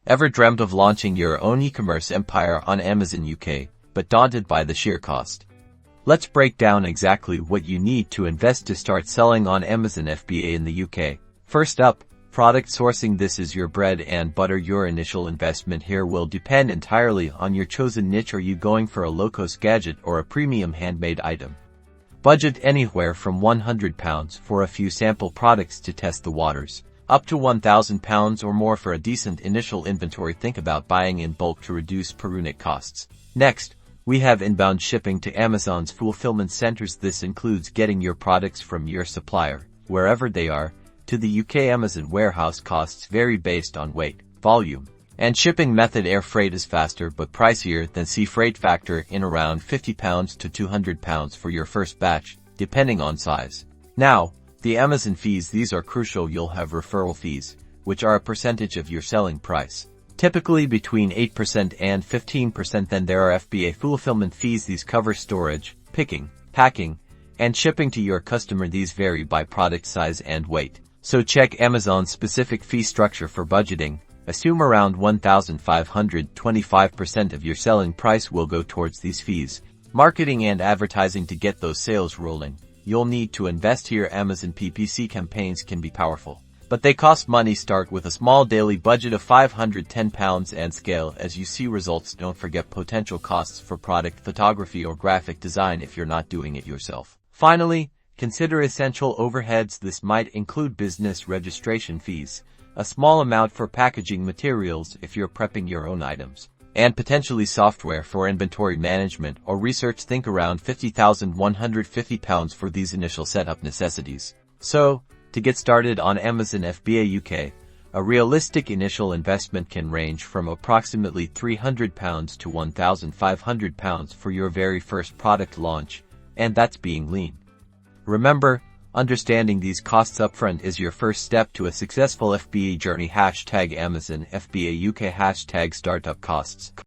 Ever dreamt of launching your own e-commerce empire on Amazon UK, but daunted by the sheer cost? Let's break down exactly what you need to invest to start selling on Amazon FBA in the UK. First up, product sourcing. This is your bread and butter. Your initial investment here will depend entirely on your chosen niche. Are you going for a low-cost gadget or a premium handmade item? Budget anywhere from £100 for a few sample products to test the waters, up to £1,000 or more for a decent initial inventory. Think about buying in bulk to reduce per unit costs. Next, we have inbound shipping to Amazon's fulfillment centers. This includes getting your products from your supplier, wherever they are, to the UK. Amazon warehouse costs vary based on weight, volume, and shipping method. Air freight is faster but pricier than sea freight. Factor in around £50 to £200 for your first batch, depending on size. Now, the Amazon fees. These are crucial. You'll have referral fees, which are a percentage of your selling price, typically between 8% and 15%. Then there are FBA fulfillment fees. These cover storage, picking, packing, and shipping to your customer. These vary by product size and weight, so check Amazon's specific fee structure for budgeting. Assume around £1,500. 25% of your selling price will go towards these fees. Marketing and advertising. To get those sales rolling, you'll need to invest here. Amazon PPC campaigns can be powerful, but they cost money. Start with a small daily budget of £510 and scale as you see results. Don't forget potential costs for product photography or graphic design if you're not doing it yourself. Finally, consider essential overheads. This might include business registration fees, a small amount for packaging materials if you're prepping your own items, and potentially software for inventory management or research. Think around £50,150 for these initial setup necessities. So, to get started on Amazon FBA UK, a realistic initial investment can range from approximately £300 to £1,500 for your very first product launch, and that's being lean. Remember, understanding these costs upfront is your first step to a successful FBA journey. #Amazon FBA UK #startup costs.